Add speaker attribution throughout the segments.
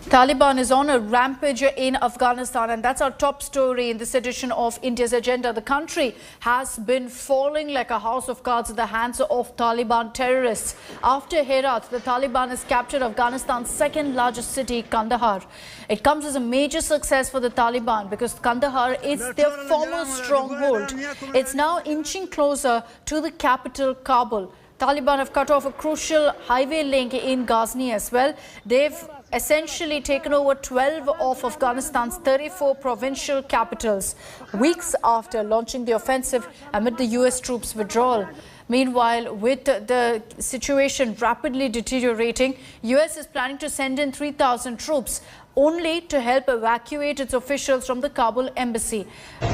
Speaker 1: Taliban is on a rampage in Afghanistan, and that's our top story in this edition of India's Agenda. The country has been falling like a house of cards in the hands of Taliban terrorists. After Herat, the Taliban has captured Afghanistan's second largest city, Kandahar. It comes as a major success for the Taliban because Kandahar is their former stronghold. It's now inching closer to the capital, Kabul. Taliban have cut off a crucial highway link in Ghazni as well. They've essentially taken over 12 of Afghanistan's 34 provincial capitals, weeks after launching the offensive amid the US troops' withdrawal. Meanwhile, with the situation rapidly deteriorating, US is planning to send in 3,000 troops only to help evacuate its officials from the Kabul embassy.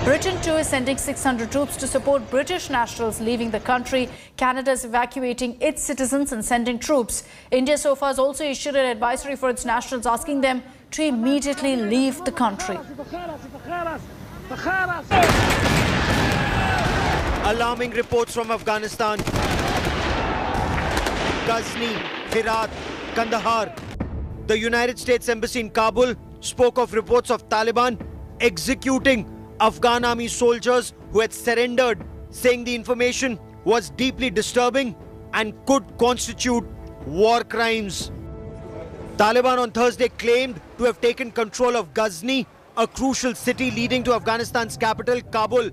Speaker 1: Britain too is sending 600 troops to support British nationals leaving the country. Canada is evacuating its citizens and sending troops. India so far has also issued an advisory for its nationals asking them to immediately leave the country.
Speaker 2: Alarming reports from Afghanistan. Ghazni, Herat, Kandahar. The United States Embassy in Kabul spoke of reports of Taliban executing Afghan army soldiers who had surrendered, saying the information was deeply disturbing and could constitute war crimes. Taliban on Thursday claimed to have taken control of Ghazni, a crucial city leading to Afghanistan's capital, Kabul,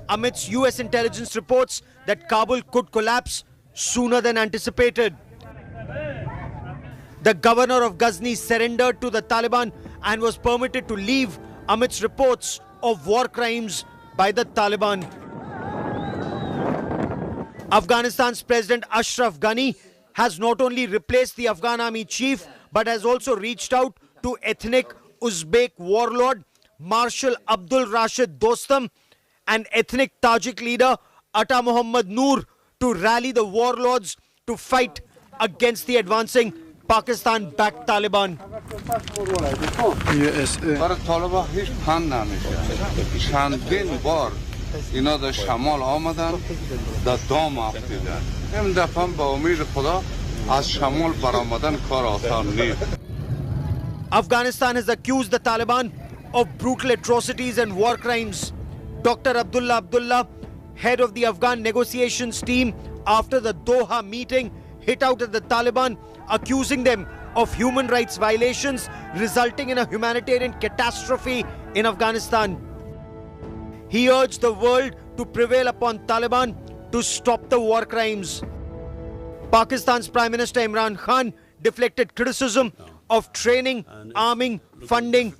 Speaker 2: amidst US intelligence reports that Kabul could collapse sooner than anticipated. The governor of Ghazni surrendered to the Taliban and was permitted to leave amidst reports of war crimes by the Taliban. Afghanistan's President Ashraf Ghani has not only replaced the Afghan army chief but has also reached out to ethnic Uzbek warlord Marshal Abdul Rashid Dostum and ethnic Tajik leader Ata Muhammad Noor to rally the warlords to fight against the advancing Pakistan-backed Taliban. Afghanistan has accused the Taliban of brutal atrocities and war crimes. Dr. Abdullah, head of the Afghan negotiations team after the Doha meeting, hit out at the Taliban, accusing them of human rights violations resulting in a humanitarian catastrophe in Afghanistan. He urged the world to prevail upon Taliban to stop the war crimes. Pakistan's Prime Minister Imran Khan deflected criticism of training, arming, funding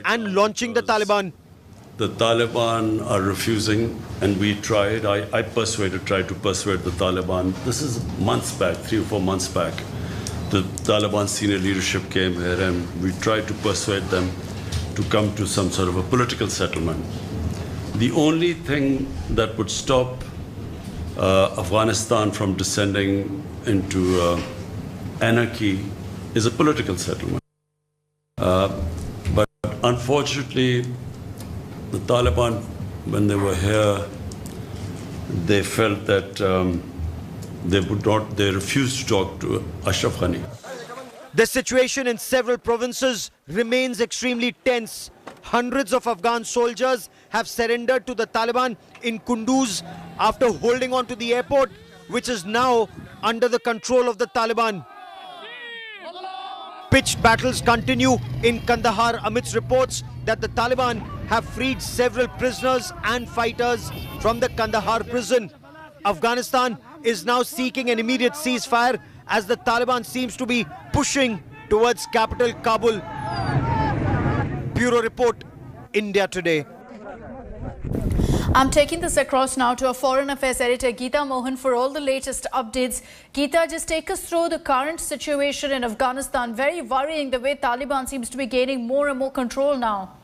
Speaker 2: and launching the Taliban.
Speaker 3: The Taliban are refusing, and we tried. I tried to persuade the Taliban. This is months back, 3 or 4 months back. The Taliban senior leadership came here and we tried to persuade them to come to some sort of a political settlement. The only thing that would stop Afghanistan from descending into anarchy is a political settlement. But unfortunately, the Taliban, when they were here, they felt that they refused to talk to Ashraf Ghani.
Speaker 2: The situation in several provinces remains extremely tense. Hundreds of Afghan soldiers have surrendered to the Taliban in Kunduz after holding on to the airport, which is now under the control of the Taliban. Pitched battles continue in Kandahar amidst reports that the Taliban have freed several prisoners and fighters from the Kandahar prison. Afghanistan is now seeking an immediate ceasefire as the Taliban seems to be pushing towards capital Kabul. Bureau Report, India Today.
Speaker 1: I'm taking this across now to our Foreign Affairs editor Geeta Mohan for all the latest updates. Geeta, just take us through the current situation in Afghanistan. Very worrying the way Taliban seems to be gaining more and more control now.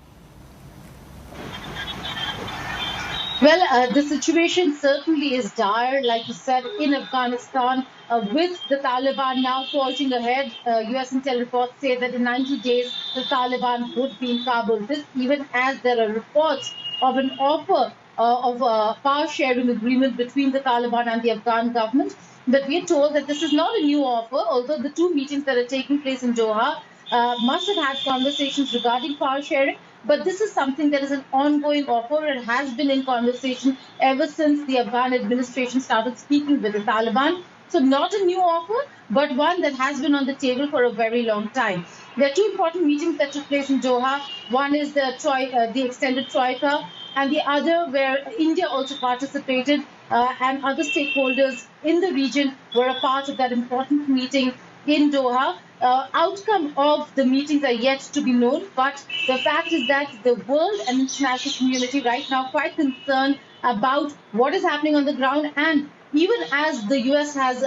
Speaker 4: Well, the situation certainly is dire, like you said, in Afghanistan, with the Taliban now forging ahead. US intel reports say that in 90 days, the Taliban would be in Kabul. This even as there are reports of an offer of a power-sharing agreement between the Taliban and the Afghan government. But we are told that this is not a new offer, although the two meetings that are taking place in Doha must have had conversations regarding power sharing. But this is something that is an ongoing offer. It has been in conversation ever since the Afghan administration started speaking with the Taliban. So not a new offer, but one that has been on the table for a very long time. There are two important meetings that took place in Doha. One is the extended Troika, and the other where India also participated, and other stakeholders in the region were a part of that important meeting in Doha. Outcome of the meetings are yet to be known, but the fact is that the world and international community right now quite concerned about what is happening on the ground, and even as the US has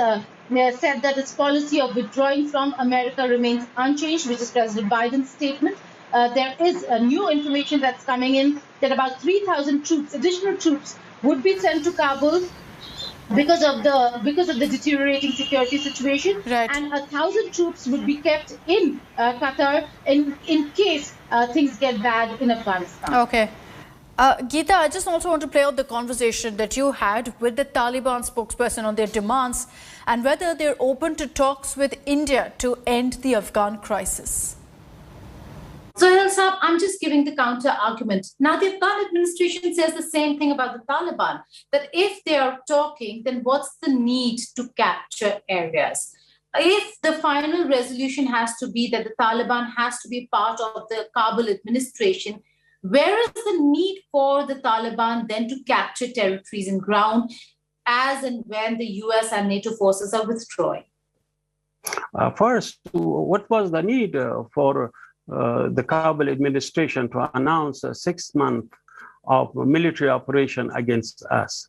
Speaker 4: said that its policy of withdrawing from America remains unchanged, which is President Biden's statement. There is new information that's coming in that about 3,000 troops, additional troops, would be sent to Kabul because of the deteriorating security situation,
Speaker 1: Right.
Speaker 4: and 1,000 troops would be kept in Qatar in case things get bad in Afghanistan.
Speaker 1: Okay. Geeta, I just also want to play out the conversation that you had with the Taliban spokesperson on their demands and whether they're open to talks with India to end the Afghan crisis.
Speaker 5: Sohail Saab, I'm just giving the counter argument. Now, the Afghan administration says the same thing about the Taliban, that if they are talking, then what's the need to capture areas? If the final resolution has to be that the Taliban has to be part of the Kabul administration, where is the need for the Taliban then to capture territories and ground as and when the US and NATO forces are withdrawing?
Speaker 6: First, what was the need for the Kabul administration to announce a 6 month of military operation against us?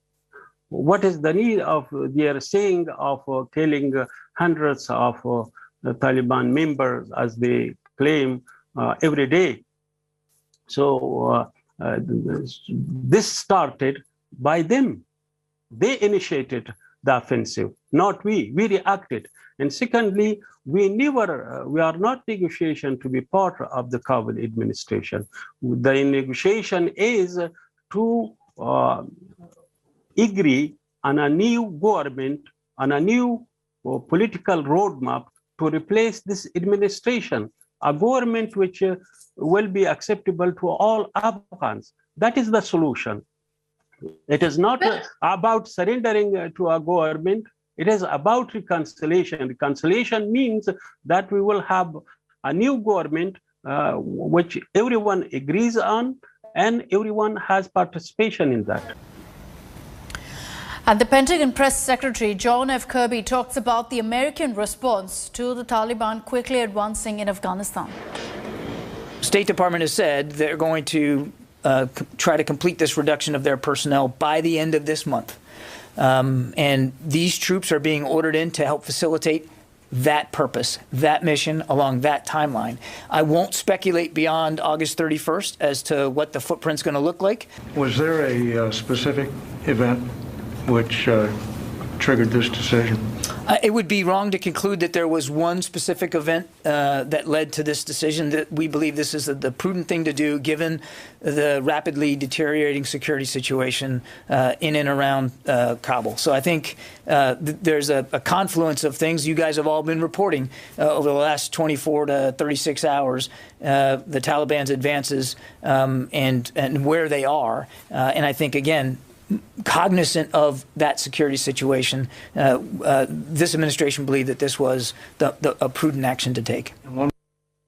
Speaker 6: What is the need of their saying of killing hundreds of Taliban members, as they claim, every day? So this started by them. They initiated the offensive, not we. We reacted. And secondly, we are not negotiation to be part of the Kabul administration. The negotiation is to agree on a new government, on a new political roadmap to replace this administration, a government which will be acceptable to all Afghans. That is the solution. It is not about surrendering to a government. It is about reconciliation. Reconciliation means that we will have a new government which everyone agrees on and everyone has participation in that.
Speaker 1: And the Pentagon Press Secretary John F. Kirby talks about the American response to the Taliban quickly advancing in Afghanistan.
Speaker 7: State Department has said they're going to try to complete this reduction of their personnel by the end of this month. And these troops are being ordered in to help facilitate that purpose, that mission along that timeline. I won't speculate beyond August 31st as to what the footprint's going to look like.
Speaker 8: Was there a specific event which triggered this decision?
Speaker 7: It would be wrong to conclude that there was one specific event that led to this decision. That we believe this is the prudent thing to do given the rapidly deteriorating security situation in and around Kabul. So I think there's a confluence of things you guys have all been reporting over the last 24 to 36 hours, the Taliban's advances and where they are. And I think, again, cognizant of that security situation, this administration believed that this was a prudent action to take.